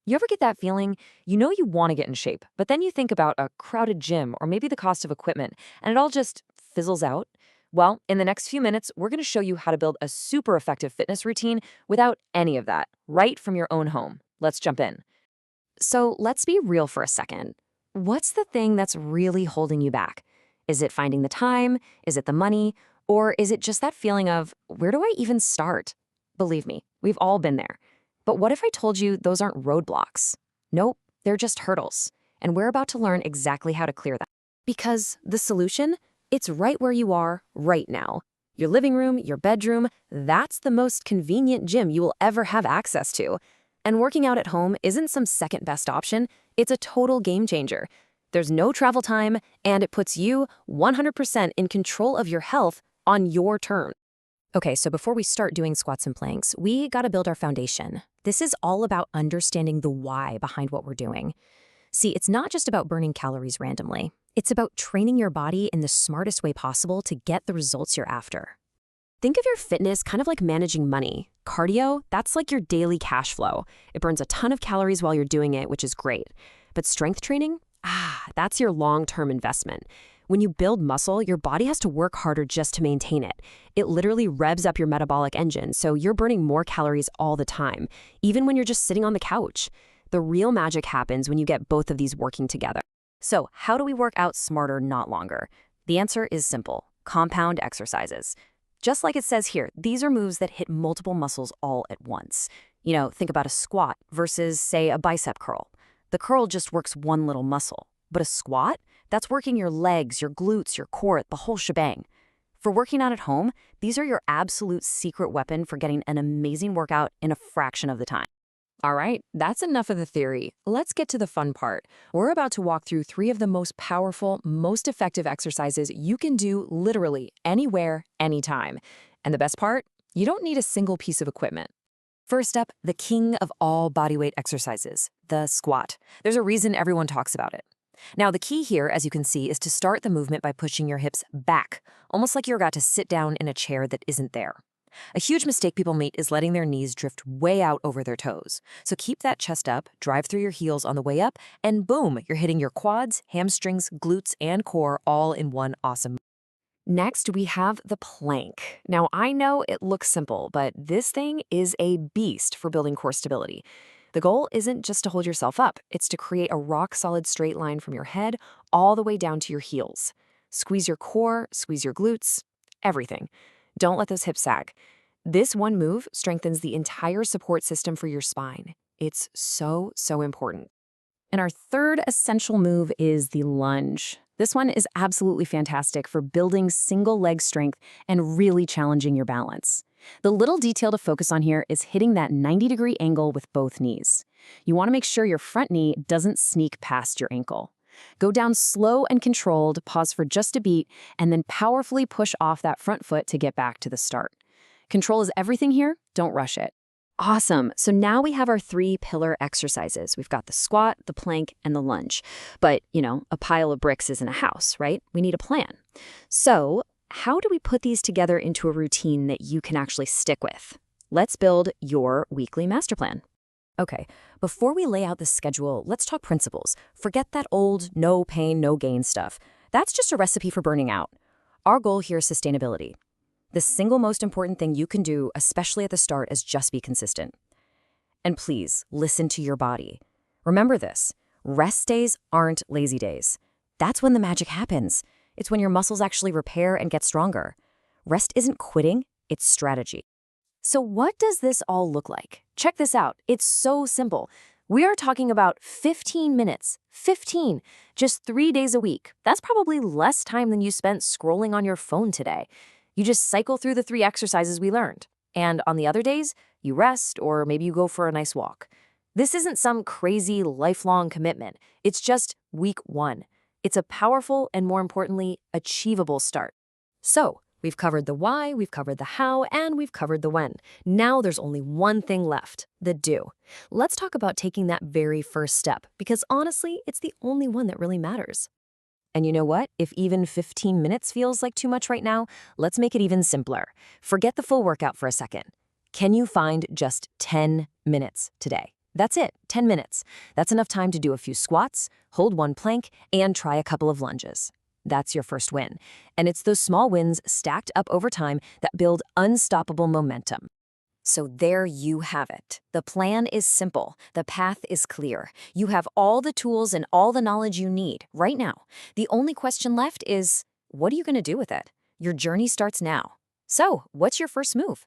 You ever get that feeling? You know you want to get in shape, but then you think about a crowded gym or maybe the cost of equipment, and it all just fizzles out? Well, in the next few minutes, we're going to show you how to build a super effective fitness routine without any of that, right from your own home. Let's jump in. So let's be real for a second. What's the thing that's really holding you back? Is it finding the time? Is it the money? Or is it just that feeling of, where do I even start? Believe me, we've all been there. But what if I told you those aren't roadblocks? Nope, they're just hurdles. And we're about to learn exactly how to clear them. Because the solution, it's right where you are right now. Your living room, your bedroom, that's the most convenient gym you will ever have access to. And working out at home isn't some second best option, it's a total game changer. There's no travel time, and it puts you 100% in control of your health on your terms. Okay, so before we start doing squats and planks, we gotta build our foundation. This is all about understanding the why behind what we're doing. See, it's not just about burning calories randomly. It's about training your body in the smartest way possible to get the results you're after. Think of your fitness kind of like managing money. Cardio, that's like your daily cash flow. It burns a ton of calories while you're doing it, which is great. But strength training? That's your long-term investment. When you build muscle, your body has to work harder just to maintain it. It literally revs up your metabolic engine, so you're burning more calories all the time, even when you're just sitting on the couch. The real magic happens when you get both of these working together. So, how do we work out smarter, not longer? The answer is simple: compound exercises. Just like it says here, these are moves that hit multiple muscles all at once. Think about a squat versus, say, a bicep curl. The curl just works one little muscle, but a squat? That's working your legs, your glutes, your core, the whole shebang. For working out at home, these are your absolute secret weapon for getting an amazing workout in a fraction of the time. All right, that's enough of the theory. Let's get to the fun part. We're about to walk through 3 of the most powerful, most effective exercises you can do literally anywhere, anytime. And the best part? You don't need a single piece of equipment. First up, the king of all bodyweight exercises, the squat. There's a reason everyone talks about it. Now, the key here, as you can see, is to start the movement by pushing your hips back, almost like you're about to sit down in a chair that isn't there. A huge mistake people make is letting their knees drift way out over their toes. So keep that chest up, drive through your heels on the way up, and boom, you're hitting your quads, hamstrings, glutes, and core all in one awesome. Next, we have the plank. Now, I know it looks simple, but this thing is a beast for building core stability. The goal isn't just to hold yourself up, it's to create a rock-solid straight line from your head all the way down to your heels. Squeeze your core, squeeze your glutes, everything. Don't let those hips sag. This one move strengthens the entire support system for your spine. It's so, so important. And our third essential move is the lunge. This one is absolutely fantastic for building single leg strength and really challenging your balance. The little detail to focus on here is hitting that 90-degree angle with both knees. You want to make sure your front knee doesn't sneak past your ankle. Go down slow and controlled, pause for just a beat, and then powerfully push off that front foot to get back to the start. Control is everything here, don't rush it. Awesome, so now we have our 3 pillar exercises. We've got the squat, the plank, and the lunge. But, a pile of bricks isn't a house, right? We need a plan. So, how do we put these together into a routine that you can actually stick with? Let's build your weekly master plan. Okay, before we lay out the schedule, let's talk principles. Forget that old no pain, no gain stuff. That's just a recipe for burning out. Our goal here is sustainability. The single most important thing you can do, especially at the start, is just be consistent. And please, listen to your body. Remember this, rest days aren't lazy days. That's when the magic happens. It's when your muscles actually repair and get stronger. Rest isn't quitting, it's strategy. So what does this all look like? Check this out. It's so simple. We are talking about 15 minutes. 15. Just 3 days a week. That's probably less time than you spent scrolling on your phone today. You just cycle through the 3 exercises we learned. And on the other days, you rest or maybe you go for a nice walk. This isn't some crazy lifelong commitment. It's just week 1. It's a powerful and, more importantly, achievable start. So, we've covered the why, we've covered the how, and we've covered the when. Now there's only one thing left, the do. Let's talk about taking that very first step, because honestly, it's the only one that really matters. And you know what? If even 15 minutes feels like too much right now, let's make it even simpler. Forget the full workout for a second. Can you find just 10 minutes today? That's it, 10 minutes. That's enough time to do a few squats, hold one plank, and try a couple of lunges. That's your first win. And it's those small wins stacked up over time that build unstoppable momentum. So there you have it. The plan is simple. The path is clear. You have all the tools and all the knowledge you need right now. The only question left is, what are you going to do with it? Your journey starts now. So, what's your first move?